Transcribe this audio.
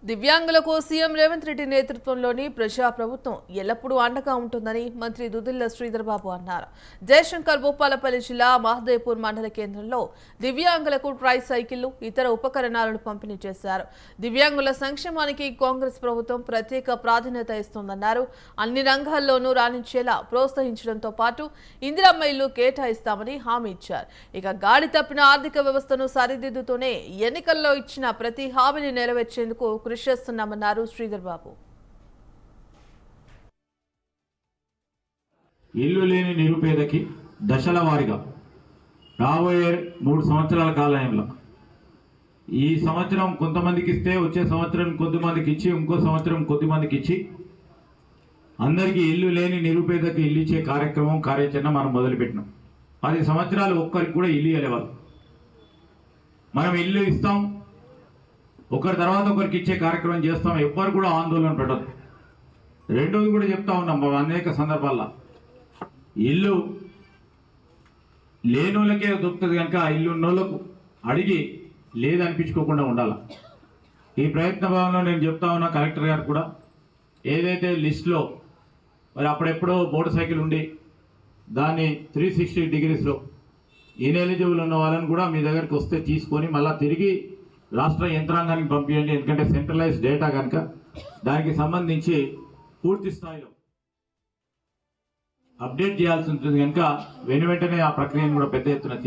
దివ్యాంగులకు సీఎం రేవంత్ రెడ్డి నేతృత్వంలోని ప్రజా ప్రభుత్వం ఎల్లప్పుడూ అండగా ఉంటుందని మంత్రి దుద్దిళ్ల శ్రీధర్ బాబు అన్నారు. జయశంకర్ భూపాలపల్లి జిల్లా మహదేవ్పూర్ మండల కేంద్రంలో దివ్యాంగులకు ట్రై సైకిళ్లు, ఇతర ఉపకరణాలను పంపిణీ చేశారు. దివ్యాంగుల సంక్షేమానికి కాంగ్రెస్ ప్రభుత్వం ప్రత్యేక ప్రాధాన్యత ఇస్తోందన్నారు. అన్ని రంగాల్లోనూ రాణించేలా ప్రోత్సహించడంతో పాటు ఇందిరమ్మ ఇల్లు కేటాయిస్తామని హామీ ఇచ్చారు. ఇక గాడి తప్పిన ఆర్థిక వ్యవస్థను సరిదిద్దుతూనే ఎన్నికల్లో ఇచ్చిన ప్రతి హామీని నెరవేర్చేందుకు కృషి చేస్తున్నామన్నారు శ్రీధర్ బాబు. ఇల్లు లేని నిరుపేదకి దశల వారీగా రాబోయే 3 సంవత్సరాల కాలంలో ఈ సంవత్సరం కొంతమందికి ఇస్తే వచ్చే సంవత్సరం కొద్దిమందికి ఇచ్చి ఇంకో సంవత్సరం కొద్దిమందికి ఇచ్చి అందరికీ ఇల్లు లేని నిరుపేదకి ఇల్లు ఇచ్చే కార్యాచరణ మనం మొదలుపెట్టినాం. 10 సంవత్సరాలు ఒక్కరికి కూడా ఇల్లు ఇవ్వలేవారు. మనం ఇల్లు ఇస్తాం, ఒకరి తర్వాత ఒకరికి ఇచ్చే కార్యక్రమం చేస్తాం. ఎవ్వరు కూడా ఆందోళన పెట్టదు. రెండోది కూడా చెప్తా ఉన్నాం అనేక సందర్భాల్లో, ఇల్లు లేనోళ్ళకే దొరుకుతుంది కనుక ఇల్లు ఉన్నోళ్ళకు అడిగి లేదనిపించుకోకుండా ఉండాలి. ఈ ప్రయత్న భావంలో నేను చెప్తా ఉన్నా కలెక్టర్ గారు కూడా ఏదైతే లిస్టులో మరి అప్పుడెప్పుడో మోటార్ సైకిల్ ఉండి దాన్ని 360 డిగ్రీస్లో ఇన్ఎలిజిబుల్ ఉన్న వాళ్ళని కూడా మీ దగ్గరికి వస్తే తీసుకొని మళ్ళీ తిరిగి రాష్ట్ర యంత్రాంగానికి పంపించండి. ఎందుకంటే సెంట్రలైజ్ డేటా కనుక దానికి సంబంధించి పూర్తి స్థాయిలో అప్డేట్ చేయాల్సి ఉంటుంది కనుక వెంటనే ఆ ప్రక్రియను కూడా పెద్ద ఎత్తున తీసుకెళ్ళి